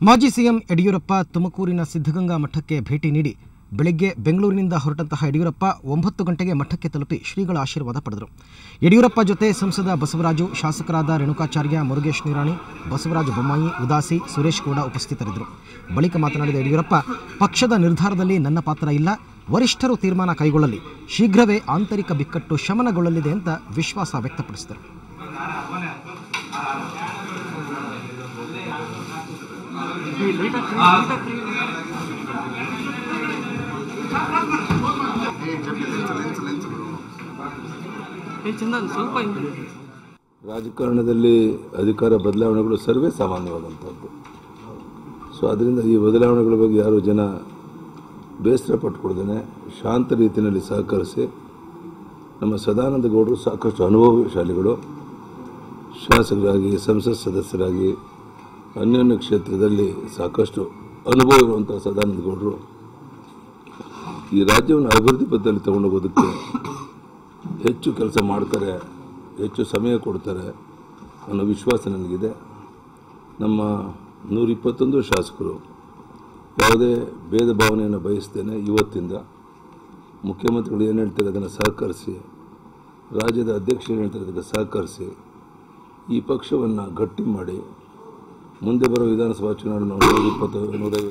ಮಾಜಿ ಸಿಎಂ ಯಡಿಯೂರಪ್ಪ ತುಮಕೂರಿನ ಸಿದ್ಧಗಂಗಾ ಮಠಕ್ಕೆ ಭೇಟಿ ನೀಡಿ ಬೆಳಗ್ಗೆ ಬೆಂಗಳೂರಿನಿಂದ ಹೊರಟಂತಹ ಯಡಿಯೂರಪ್ಪ 9 ಗಂಟೆಗೆ ಮಠಕ್ಕೆ ತಲುಪಿ ಶ್ರೀಗಳ ಆಶೀರ್ವಾದ ಪಡೆದರು. ಯಡಿಯೂರಪ್ಪ ಜೊತೆ ಸಂಸದ ಬಸವರಾಜು, ಶಾಸಕರಾದ ರೇಣುಕಾಚಾರ್ಯ, ಮುರುಗೇಶ್ ನಿರಾಣಿ, ಬಸವರಾಜ ಬೊಮ್ಮಾಯಿ, ಉದಾಸಿ, ಸುರೇಶ್ ಗೌಡ ಉಪಸ್ಥಿತರಿದ್ದರು. ಬಳಿಕ ಮಾತನಾಡಿದ ಯಡಿಯೂರಪ್ಪ, ಪಕ್ಷದ ನಿರ್ಧಾರದಲ್ಲಿ ನನ್ನ ಪಾತ್ರ ಇಲ್ಲ, ವರಿಷ್ಠರು ತೀರ್ಮಾನ ಕೈಗೊಳ್ಳಲಿ, ಶೀಘ್ರವೇ ಆಂತರಿಕ ಬಿಕ್ಕಟ್ಟು ಶಮನಗೊಳ್ಳಲಿದೆ ಅಂತ ವಿಶ್ವಾಸ ವ್ಯಕ್ತಪಡಿಸಿದರು. ರಾಜಕಾರಣದಲ್ಲಿ ಅಧಿಕಾರ ಬದಲಾವಣೆಗಳು ಸರ್ವೇ ಸಾಮಾನ್ಯವಾದಂಥದ್ದು. ಸೊ ಅದರಿಂದ ಈ ಬದಲಾವಣೆಗಳ ಬಗ್ಗೆ ಯಾರು ಜನ ಬೇಸರ ಪಟ್ಟುಕೊಡ್ದೇನೆ ಶಾಂತ ರೀತಿಯಲ್ಲಿ ಸಹಕರಿಸಿ, ನಮ್ಮ ಸದಾನಂದ ಗೌಡರು ಸಾಕಷ್ಟು ಅನುಭವಶಾಲಿಗಳು, ಶಾಸಕರಾಗಿ, ಸಂಸತ್ ಸದಸ್ಯರಾಗಿ, ಅನ್ಯಾನ್ಯ ಕ್ಷೇತ್ರದಲ್ಲಿ ಸಾಕಷ್ಟು ಅನುಭವ ಇರುವಂಥ ಸದಾನಂದ ಗೌಡರು ಈ ರಾಜ್ಯವನ್ನು ಅಭಿವೃದ್ಧಿ ಪಥದಲ್ಲಿ ತಗೊಂಡೋಗೋದಕ್ಕೆ ಹೆಚ್ಚು ಕೆಲಸ ಮಾಡ್ತಾರೆ, ಹೆಚ್ಚು ಸಮಯ ಕೊಡ್ತಾರೆ ಅನ್ನೋ ವಿಶ್ವಾಸ ನನಗಿದೆ. ನಮ್ಮ 121 ಶಾಸಕರು ಯಾವುದೇ ಭೇದ ಭಾವನೆಯನ್ನು ಬಯಸ್ತೇನೆ ಇವತ್ತಿಂದ ಮುಖ್ಯಮಂತ್ರಿಗಳು ಏನು ಹೇಳ್ತಾರೆ ಅದನ್ನು ಸಹಕರಿಸಿ, ರಾಜ್ಯದ ಅಧ್ಯಕ್ಷರು ಏನು ಹೇಳ್ತಾರೆ ಅದಕ್ಕೆ ಸಹಕರಿಸಿ, ಈ ಪಕ್ಷವನ್ನು ಗಟ್ಟಿ ಮಾಡಿ ಮುಂದೆ ಬರೋ ವಿಧಾನಸಭಾ ಚುನಾವಣೆ 120-150